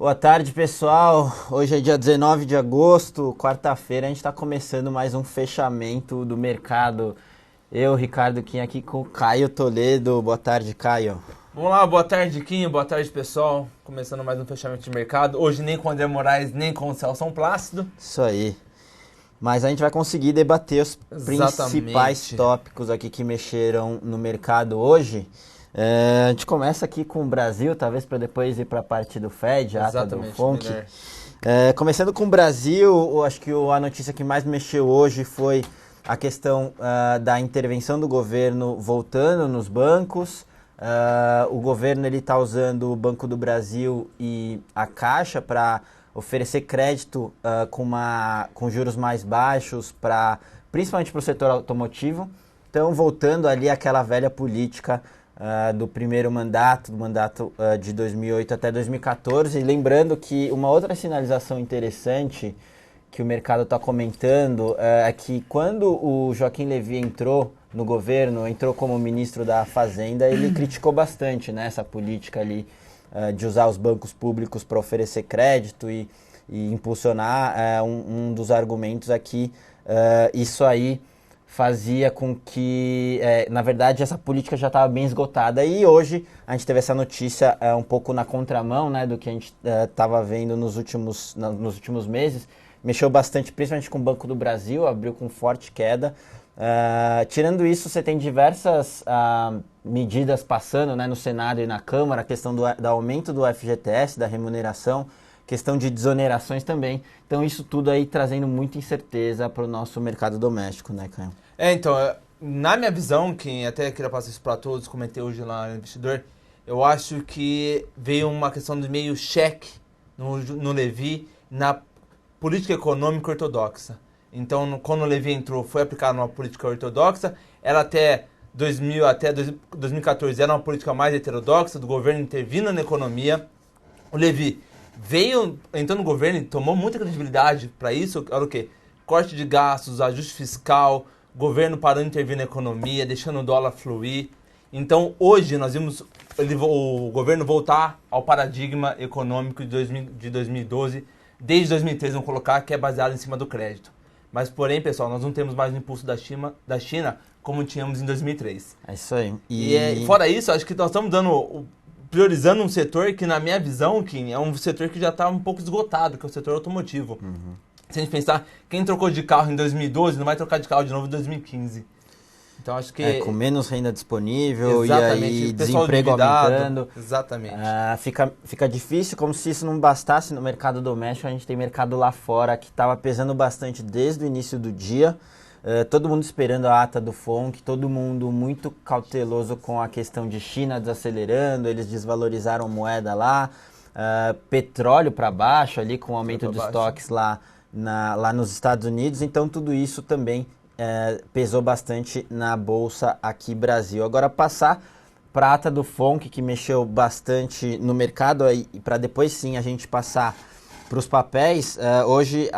Boa tarde, pessoal. Hoje é dia 19 de agosto, quarta-feira. A gente está começando mais um fechamento do mercado. Eu, Ricardo Kim, aqui com o Caio Toledo. Boa tarde, Caio. Vamos lá, boa tarde, Kim, boa tarde, pessoal. Começando mais um fechamento de mercado. Hoje nem com o André Moraes, nem com o Celso Plácido. Isso aí. Mas a gente vai conseguir debater os principais tópicos aqui que mexeram no mercado hoje. A gente começa aqui com o Brasil, talvez para depois ir para a parte do Fed, a ata do FONC. Começando com o Brasil, eu acho que a notícia que mais mexeu hoje foi a questão da intervenção do governo voltando nos bancos. O governo está usando o Banco do Brasil e a Caixa para oferecer crédito com juros mais baixos, principalmente para o setor automotivo. Então, voltando ali àquela velha política do primeiro mandato, do mandato de 2008 até 2014. E lembrando que uma outra sinalização interessante que o mercado está comentando é que quando o Joaquim Levy entrou no governo, entrou como ministro da Fazenda, ele criticou bastante, né, essa política ali de usar os bancos públicos para oferecer crédito e impulsionar. Um dos argumentos aqui, isso aí fazia com que, na verdade, essa política já estava bem esgotada. E hoje a gente teve essa notícia um pouco na contramão, né, do que a gente estava vendo nos últimos meses. Mexeu bastante, principalmente com o Banco do Brasil, abriu com forte queda. Tirando isso, você tem diversas medidas passando, né, no Senado e na Câmara, a questão do aumento do FGTS, da remuneração, questão de desonerações também. Então isso tudo aí trazendo muita incerteza para o nosso mercado doméstico, né, Caio? Então, na minha visão, que até queria passar isso para todos, comentei hoje lá no Investidor, eu acho que veio uma questão de meio cheque no Levy na política econômica ortodoxa. Então, quando o Levy entrou, foi aplicada uma política ortodoxa. Ela até 2014 era uma política mais heterodoxa, do governo intervindo na economia. O Levy entrou no governo e tomou muita credibilidade para isso. Era o quê? Corte de gastos, ajuste fiscal, governo parando de intervir na economia, deixando o dólar fluir. Então, hoje, nós vimos o governo voltar ao paradigma econômico de 2012, desde 2013, vamos colocar, que é baseado em cima do crédito. Mas, porém, pessoal, nós não temos mais o impulso da China como tínhamos em 2003. É isso aí. Fora isso, acho que nós estamos priorizando um setor que, na minha visão, Kim, é um setor que já está um pouco esgotado, que é o setor automotivo. Uhum. Se a gente pensar, quem trocou de carro em 2012 não vai trocar de carro de novo em 2015. Então, acho que... com menos renda disponível. Exatamente. E aí desemprego aumentando. Exatamente. Fica difícil, como se isso não bastasse no mercado doméstico. A gente tem mercado lá fora que estava pesando bastante desde o início do dia. Todo mundo esperando a ata do FONC, todo mundo muito cauteloso com a questão de China desacelerando, eles desvalorizaram moeda lá, petróleo para baixo ali com o aumento de estoques lá nos Estados Unidos. Então tudo isso também pesou bastante na Bolsa aqui Brasil. Agora passar para a ata do FONC, que mexeu bastante no mercado, para depois sim a gente passar para os papéis. Hoje,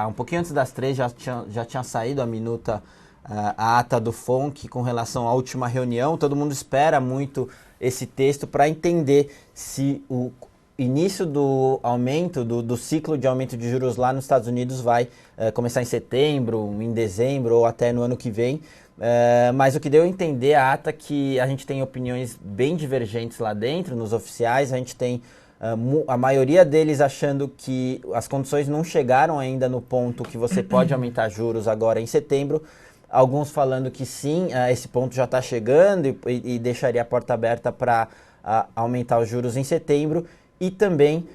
um pouquinho antes das 3, já tinha saído a minuta, a ata do FONC com relação à última reunião. Todo mundo espera muito esse texto para entender se o início do aumento, do ciclo de aumento de juros lá nos Estados Unidos vai começar em setembro, em dezembro ou até no ano que vem. Mas o que deu a entender a ata é que a gente tem opiniões bem divergentes lá dentro, nos oficiais. A gente tem a maioria deles achando que as condições não chegaram ainda no ponto que você pode aumentar juros agora em setembro. Alguns falando que sim, esse ponto já está chegando e deixaria a porta aberta para aumentar os juros em setembro. E também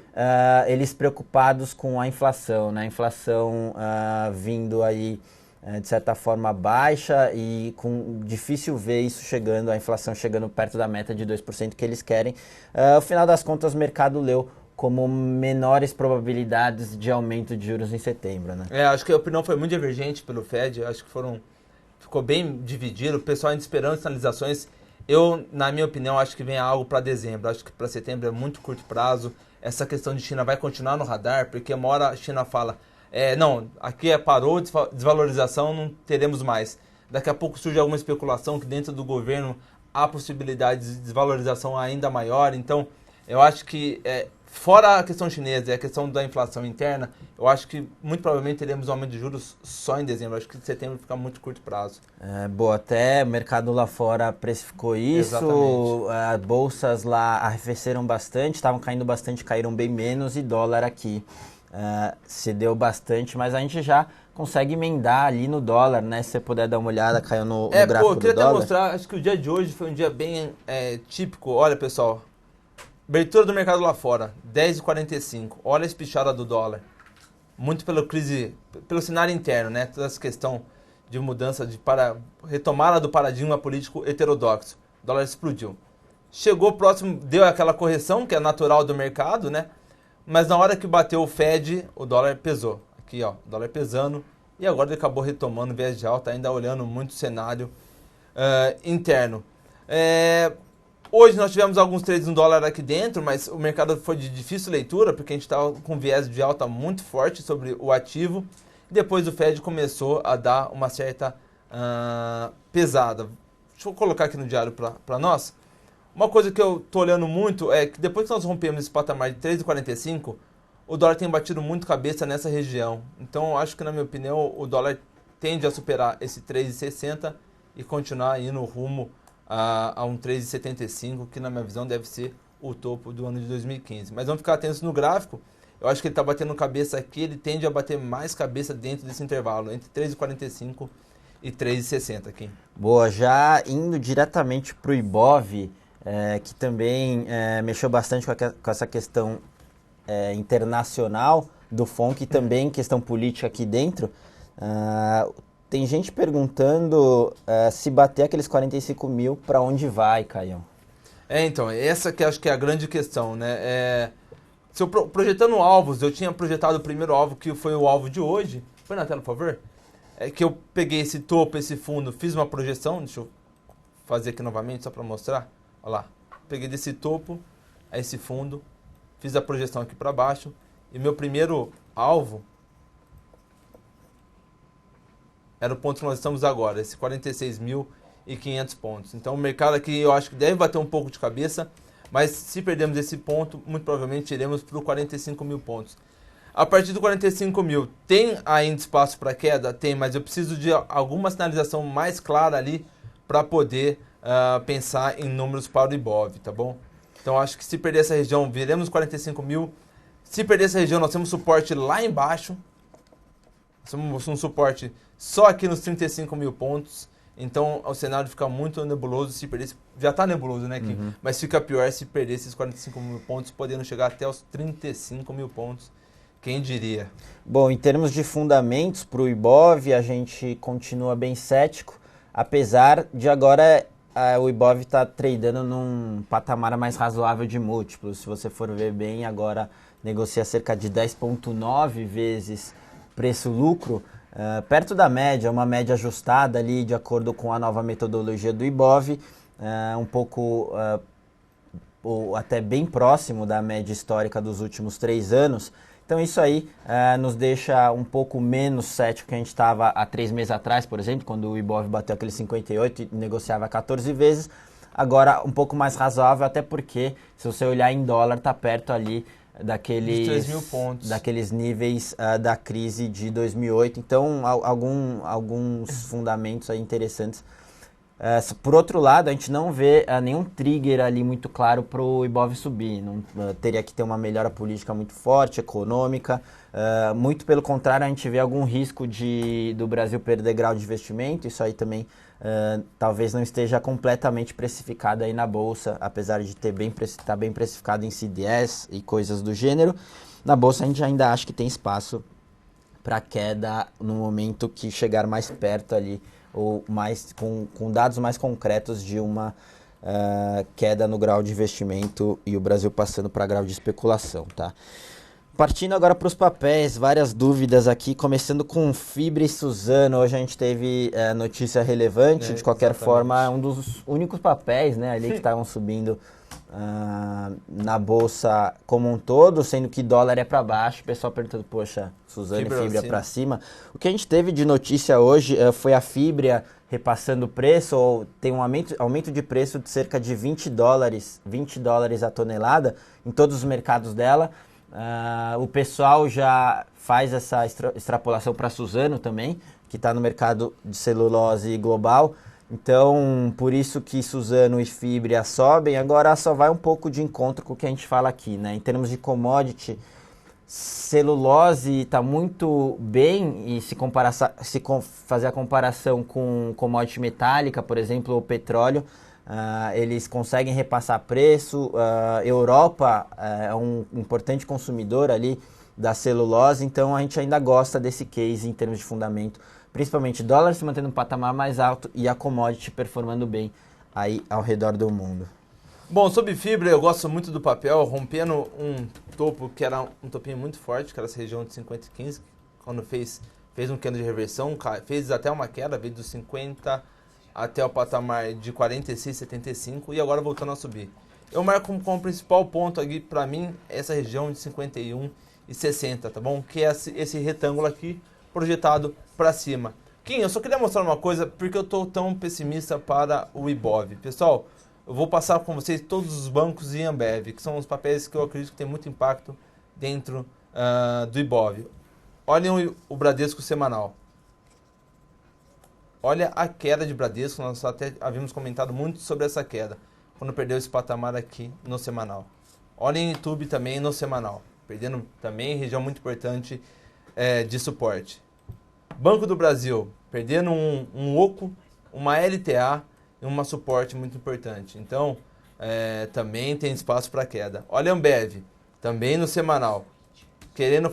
eles preocupados com a inflação, né? A inflação vindo aí de certa forma baixa e difícil ver isso chegando, a inflação chegando perto da meta de 2% que eles querem. Ao final das contas, o mercado leu como menores probabilidades de aumento de juros em setembro, né? Acho que a opinião foi muito divergente pelo Fed, acho que ficou bem dividido, o pessoal ainda esperando sinalizações. Eu, na minha opinião, acho que vem algo para dezembro, acho que para setembro é muito curto prazo. Essa questão de China vai continuar no radar, porque uma hora a China fala, não, aqui parou, desvalorização, não teremos mais. Daqui a pouco surge alguma especulação que dentro do governo há possibilidade de desvalorização ainda maior. Então, Eu acho que, fora a questão chinesa e a questão da inflação interna, eu acho que muito provavelmente teremos um aumento de juros só em dezembro. Eu acho que setembro fica muito curto prazo. Boa, até o mercado lá fora precificou isso, Exatamente. as bolsas lá arrefeceram bastante, estavam caindo bastante, caíram bem menos e dólar aqui cedeu bastante, mas a gente já consegue emendar ali no dólar, né? Se você puder dar uma olhada, caiu no gráfico Eu do queria até dólar. mostrar, acho que o dia de hoje foi um dia bem típico. Olha, pessoal, abertura do mercado lá fora, 10,45. Olha a espichada do dólar. Muito pelo cenário interno, né? Toda essa questão de mudança, retomada do paradigma político heterodoxo. O dólar explodiu. Chegou próximo, deu aquela correção, que é natural do mercado, né? Mas na hora que bateu o Fed, o dólar pesou. Aqui, ó, o dólar pesando. E agora ele acabou retomando o viés de alta, ainda olhando muito o cenário interno. Hoje nós tivemos alguns trades no dólar aqui dentro, mas o mercado foi de difícil leitura, porque a gente estava com viés de alta muito forte sobre o ativo. Depois o Fed começou a dar uma certa pesada. Deixa eu colocar aqui no diário para nós. Uma coisa que eu estou olhando muito é que depois que nós rompemos esse patamar de 3,45, o dólar tem batido muito cabeça nessa região. Então, acho que, na minha opinião, o dólar tende a superar esse 3,60 e continuar indo rumo a um 3,75, que, na minha visão, deve ser o topo do ano de 2015. Mas vamos ficar atentos no gráfico. Eu acho que ele está batendo cabeça aqui, ele tende a bater mais cabeça dentro desse intervalo, entre 3,45 e 3,60 aqui. Boa, já indo diretamente para o Ibov, que também mexeu bastante com essa questão internacional do FONC e também questão política aqui dentro. Tem gente perguntando se bater aqueles 45 mil, para onde vai, Caio? Então, essa que acho que é a grande questão, né? Se eu projetando alvos, eu tinha projetado o primeiro alvo, que foi o alvo de hoje. Põe na tela, por favor. Que eu peguei esse topo, esse fundo, fiz uma projeção. Deixa eu fazer aqui novamente, só para mostrar. Olha lá. Peguei desse topo a esse fundo, fiz a projeção aqui para baixo. E meu primeiro alvo era o ponto que nós estamos agora, esse 46.500 pontos. Então o mercado aqui eu acho que deve bater um pouco de cabeça, mas se perdermos esse ponto, muito provavelmente iremos para os 45 mil pontos. A partir do 45 mil, tem ainda espaço para queda? Tem, mas eu preciso de alguma sinalização mais clara ali para poder pensar em números para o Ibov, tá bom? Então acho que se perder essa região, viremos 45 mil. Se perder essa região, nós temos suporte lá embaixo. Nós temos um suporte só aqui nos 35 mil pontos. Então o cenário fica muito nebuloso se perder. Já está nebuloso, né, aqui? Mas fica pior se perder esses 45 mil pontos, podendo chegar até os 35 mil pontos. Quem diria? Bom, em termos de fundamentos para o Ibov, a gente continua bem cético, apesar de agora o Ibov está tradando num patamar mais razoável de múltiplos. Se você for ver bem, agora negocia cerca de 10,9 vezes preço-lucro, perto da média, uma média ajustada ali de acordo com a nova metodologia do Ibov, um pouco ou até bem próximo da média histórica dos últimos 3 anos. Então isso aí nos deixa um pouco menos cético que a gente estava há 3 meses atrás, por exemplo, quando o Ibov bateu aquele 58 e negociava 14 vezes. Agora um pouco mais razoável, até porque se você olhar em dólar, está perto ali daqueles 3 mil pontos. Daqueles níveis da crise de 2008. Então alguns fundamentos aí interessantes. Por outro lado, a gente não vê nenhum trigger ali muito claro para o Ibov subir. Não, teria que ter uma melhora política muito forte, econômica. Muito pelo contrário, a gente vê algum risco do Brasil perder grau de investimento. Isso aí também talvez não esteja completamente precificado aí na Bolsa, apesar de estar bem precificado em CDS e coisas do gênero. Na Bolsa a gente ainda acha que tem espaço para queda no momento que chegar mais perto ali, ou mais com dados mais concretos de uma queda no grau de investimento e o Brasil passando para grau de especulação, tá? Partindo agora para os papéis, várias dúvidas aqui, começando com Fibra e Suzano. Hoje a gente teve notícia relevante, de qualquer forma, é um dos únicos papéis, né, ali que estavam subindo na Bolsa como um todo, sendo que dólar é para baixo. O pessoal perguntando, poxa, Suzano e Fibra para cima. O que a gente teve de notícia hoje foi a Fibra repassando o preço, ou tem um aumento de preço de cerca de 20 dólares a tonelada em todos os mercados dela. O pessoal já faz essa extrapolação para Suzano também, que está no mercado de celulose global. Então, por isso que Suzano e Fibria sobem. Agora só vai um pouco de encontro com o que a gente fala aqui, né? Em termos de commodity, celulose está muito bem, e se fazer a comparação com commodity metálica, por exemplo, o petróleo, eles conseguem repassar preço. Europa é um importante consumidor ali da celulose, então a gente ainda gosta desse case em termos de fundamento, principalmente dólar se mantendo um patamar mais alto e a commodity performando bem aí ao redor do mundo. Bom, sobre fibra, eu gosto muito do papel, rompendo um topo que era um topinho muito forte, que era essa região de 50,15, quando fez um candle de reversão, fez até uma queda, veio dos 50 até o patamar de 46,75 e agora voltando a subir. Eu marco como principal ponto aqui para mim essa região de 51,60, tá bom? Que é esse retângulo aqui projetado para cima. Kim, eu só queria mostrar uma coisa, porque eu tô tão pessimista para o Ibov. Pessoal, eu vou passar com vocês todos os bancos e Ambev, que são os papéis que eu acredito que tem muito impacto dentro do Ibov. Olhem o Bradesco semanal. Olha a queda de Bradesco, nós até havíamos comentado muito sobre essa queda, quando perdeu esse patamar aqui no semanal. Olhem o YouTube também no semanal, perdendo também região muito importante de suporte. Banco do Brasil, perdendo um OCO, uma LTA e uma suporte muito importante. Então, também tem espaço para queda. Olha a Ambev, também no semanal, querendo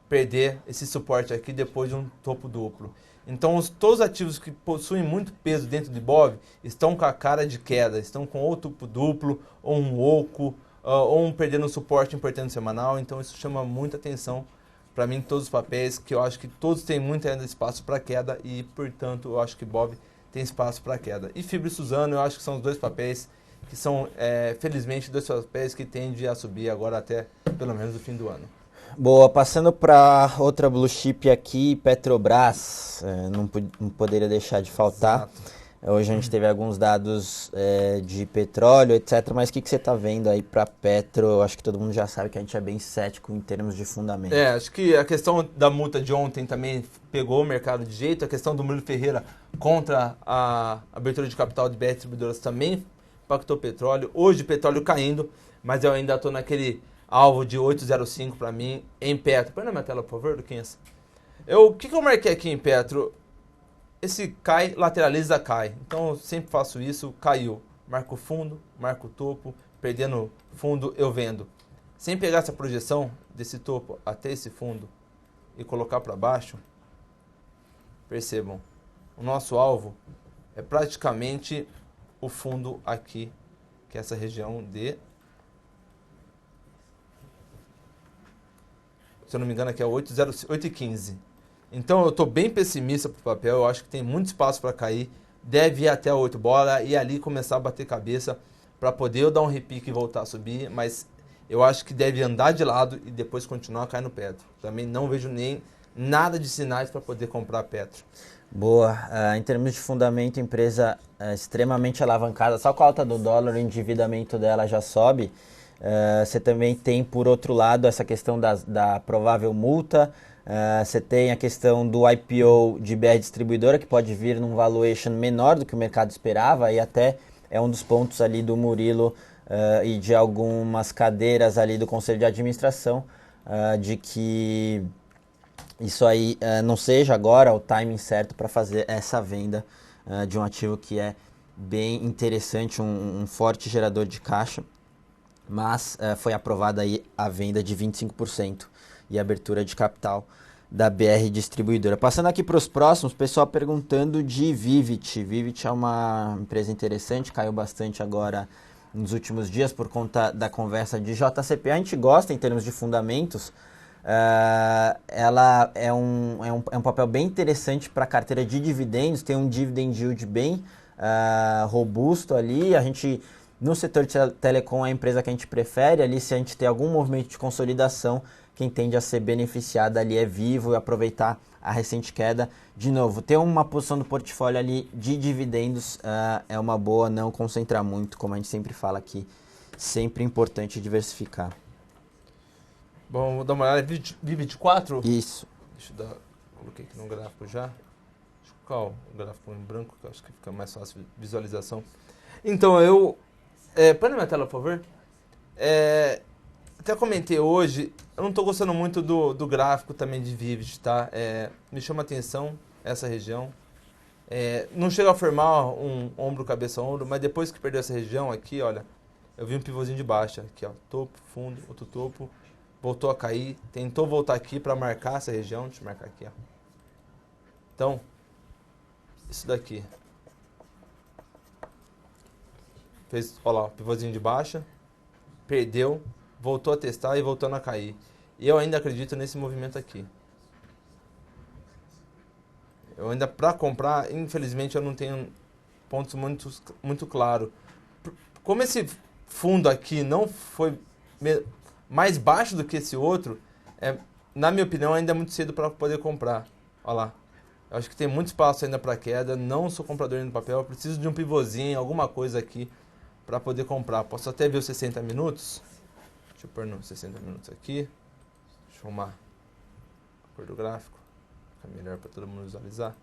perder esse suporte aqui depois de um topo duplo. Então, todos os ativos que possuem muito peso dentro do Ibov estão com a cara de queda, estão com ou topo duplo, ou um oco, ou um perdendo suporte importante no semanal. Então, isso chama muita atenção para mim, todos os papéis, que eu acho que todos têm muito ainda espaço para queda e, portanto, eu acho que Ibov tem espaço para queda. E Fibra e Suzano, eu acho que são os dois papéis que são, felizmente, dois papéis que tendem a subir agora até, pelo menos, o fim do ano. Boa, passando para outra blue chip aqui, Petrobras, não poderia deixar de faltar. Exato. Hoje a gente teve alguns dados de petróleo, etc. Mas o que você está vendo aí para Petro? Eu acho que todo mundo já sabe que a gente é bem cético em termos de fundamento. Acho que a questão da multa de ontem também pegou o mercado de jeito. A questão do Murilo Ferreira contra a abertura de capital de BR Distribuidoras também impactou o petróleo. Hoje o petróleo caindo, mas eu ainda estou naquele alvo de 8,05 para mim em Petro. Põe na minha tela, por favor, Luquinhas. O que eu marquei aqui em Petro? Esse cai, lateraliza, cai. Então eu sempre faço isso, caiu. Marco fundo, marco topo, perdendo fundo, eu vendo. Sem pegar essa projeção desse topo até esse fundo e colocar para baixo, percebam, o nosso alvo é praticamente o fundo aqui, que é essa região de... Se eu não me engano, aqui é 8,15. Então eu estou bem pessimista para o papel, eu acho que tem muito espaço para cair, deve ir até a 8 bola e ali começar a bater cabeça para poder eu dar um repique e voltar a subir, mas eu acho que deve andar de lado e depois continuar a cair no Petro. Também não vejo nem nada de sinais para poder comprar Petro. Boa, em termos de fundamento, empresa extremamente alavancada, só com a alta do dólar, o endividamento dela já sobe. Você também tem, por outro lado, essa questão da provável multa. Você tem a questão do IPO de BR Distribuidora, que pode vir num valuation menor do que o mercado esperava, e até é um dos pontos ali do Murilo e de algumas cadeiras ali do Conselho de Administração, de que isso aí não seja agora o timing certo para fazer essa venda de um ativo que é bem interessante, um forte gerador de caixa, mas foi aprovada aí a venda de 25% e abertura de capital da BR Distribuidora. Passando aqui para os próximos, pessoal perguntando de Vivit. Vivit é uma empresa interessante, caiu bastante agora nos últimos dias por conta da conversa de JCP. A gente gosta em termos de fundamentos. Ela é um papel bem interessante para a carteira de dividendos, tem um dividend yield bem robusto ali. A gente, no setor de telecom, é a empresa que a gente prefere ali, se a gente tem algum movimento de consolidação, quem tende a ser beneficiado ali é Vivo e aproveitar a recente queda. De novo, ter uma posição do portfólio ali de dividendos é uma boa, não concentrar muito, como a gente sempre fala aqui, sempre importante diversificar. Bom, vou dar uma olhada. Vi24? Isso. Deixa eu dar. Coloquei aqui no gráfico já. Deixa eu colocar o gráfico em branco, que eu acho que fica mais fácil visualização. Então, põe na minha tela, por favor. Até comentei hoje, eu não estou gostando muito do gráfico também de Vivid, tá? Me chama a atenção essa região. Não chega a formar um ombro, cabeça, ombro, mas depois que perdeu essa região aqui, olha, eu vi um pivôzinho de baixa, aqui ó, topo, fundo, outro topo, voltou a cair, tentou voltar aqui para marcar essa região, deixa eu marcar aqui, ó. Então, isso daqui. Fez, olha lá, pivôzinho de baixa, perdeu, voltou a testar e voltando a cair. E eu ainda acredito nesse movimento aqui. Eu ainda, para comprar, infelizmente, eu não tenho pontos muito claros. Como esse fundo aqui não foi mais baixo do que esse outro, na minha opinião, ainda é muito cedo para poder comprar. Olha lá. Eu acho que tem muito espaço ainda para queda. Não sou comprador no papel. Eu preciso de um pivôzinho, alguma coisa aqui para poder comprar. Posso até ver os 60 minutos. Deixa eu pôr nos 60 minutos aqui. Deixa eu arrumar a cor do gráfico. Fica melhor para todo mundo visualizar.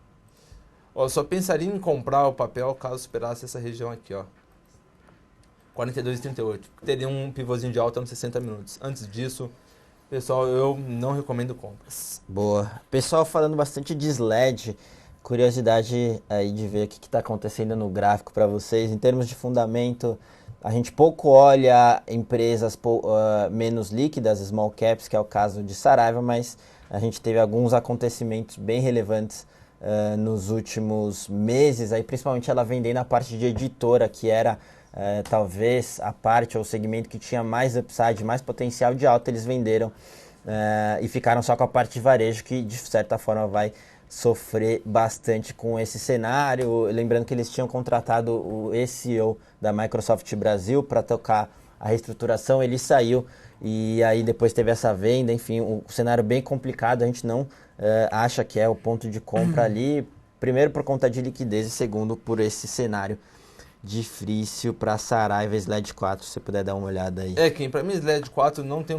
Eu só pensaria em comprar o papel caso superasse essa região aqui, ó. 42,38. Teria um pivôzinho de alta nos 60 minutos. Antes disso, pessoal, eu não recomendo compras. Boa. Pessoal falando bastante de SLED. Curiosidade aí de ver o que está acontecendo no gráfico para vocês. Em termos de fundamento, a gente pouco olha empresas menos líquidas, small caps, que é o caso de Saraiva, mas a gente teve alguns acontecimentos bem relevantes nos últimos meses, aí principalmente ela vendendo a parte de editora, que era talvez a parte ou o segmento que tinha mais upside, mais potencial de alta, eles venderam e ficaram só com a parte de varejo, que de certa forma vai sofrer bastante com esse cenário. Lembrando que eles tinham contratado o ex-CEO da Microsoft Brasil para tocar a reestruturação, ele saiu e aí depois teve essa venda, enfim, um cenário bem complicado. A gente não acha que é o ponto de compra ali, primeiro por conta de liquidez e segundo por esse cenário difícil para Saraiva SLED 4, se você puder dar uma olhada aí. Kim, para mim SLED 4 não tem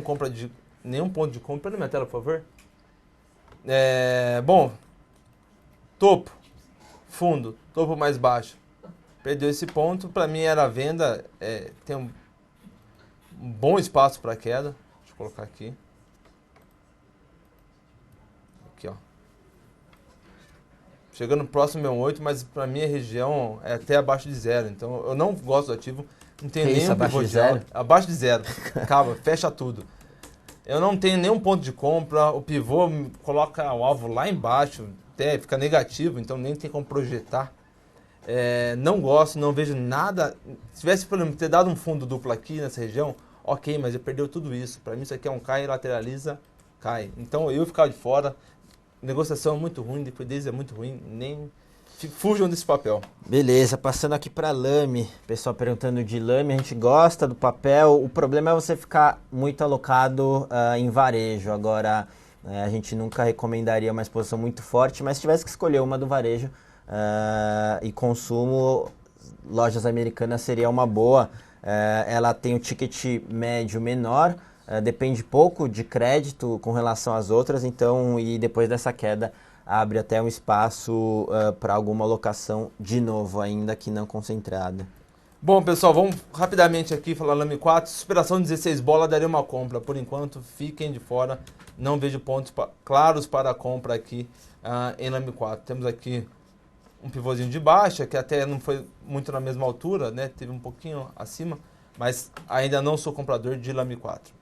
nenhum ponto de compra. Na minha tela, por favor. Bom, topo, fundo, topo mais baixo. Perdeu esse ponto, para mim era a venda, tem um bom espaço para queda. Deixa eu colocar aqui. Aqui, ó. Chegando próximo é um 8, mas para mim a região é até abaixo de 0. Então eu não gosto do ativo, não tenho nenhum pivô de zero. Abaixo de 0. Acaba, fecha tudo. Eu não tenho nenhum ponto de compra, o pivô coloca o alvo lá embaixo, até fica negativo, então nem tem como projetar. Não gosto, não vejo nada. Se tivesse, por exemplo, ter dado um fundo duplo aqui nessa região, ok, mas ele perdeu tudo isso. Para mim isso aqui é um cai, lateraliza, cai. Então eu ficava de fora, negociação é muito ruim, liquidez é muito ruim, nem fujam desse papel. Beleza, passando aqui para Lame, pessoal perguntando de Lame, a gente gosta do papel, o problema é você ficar muito alocado em varejo. Agora, a gente nunca recomendaria uma exposição muito forte, mas se tivesse que escolher uma do varejo e consumo, lojas americanas seria uma boa. Ela tem o ticket médio menor, depende pouco de crédito com relação às outras, então, e depois dessa queda abre até um espaço para alguma alocação de novo, ainda que não concentrada. Bom, pessoal, vamos rapidamente aqui falar Lame 4. Superação 16 bola daria uma compra. Por enquanto, fiquem de fora. Não vejo pontos claros para a compra aqui em Lame 4. Temos aqui um pivôzinho de baixa, que até não foi muito na mesma altura, né? Teve um pouquinho acima, mas ainda não sou comprador de Lame 4.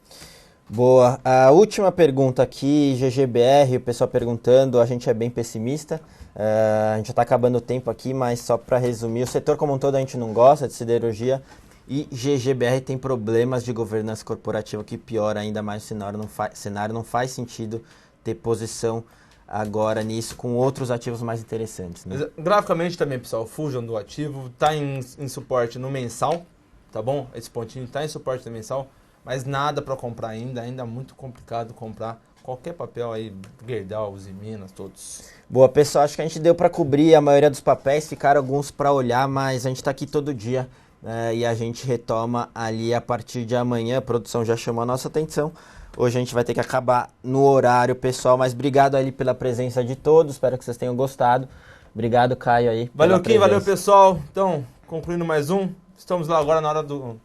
Boa. A última pergunta aqui, GGBR, o pessoal perguntando, a gente é bem pessimista, a gente já está acabando o tempo aqui, mas só para resumir, o setor como um todo a gente não gosta de siderurgia e GGBR tem problemas de governança corporativa que piora ainda mais o cenário, não faz sentido ter posição agora nisso com outros ativos mais interessantes. Né? Graficamente também, pessoal, fujam do ativo, está em suporte no mensal, tá bom? Esse pontinho está em suporte no mensal. mas nada para comprar ainda é muito complicado comprar qualquer papel aí, Gerdau, Uzi Minas, todos. Boa, pessoal, acho que a gente deu para cobrir a maioria dos papéis, ficaram alguns para olhar, mas a gente está aqui todo dia e a gente retoma ali a partir de amanhã. A produção já chamou a nossa atenção. Hoje a gente vai ter que acabar no horário, pessoal, mas obrigado ali pela presença de todos, espero que vocês tenham gostado. Obrigado, Caio, aí. Valeu, Kim, valeu, pessoal. Então, concluindo mais um, estamos lá agora na hora do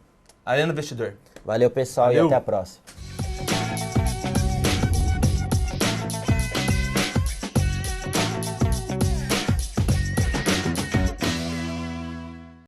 Arena Investidor. Valeu, pessoal, e até a próxima.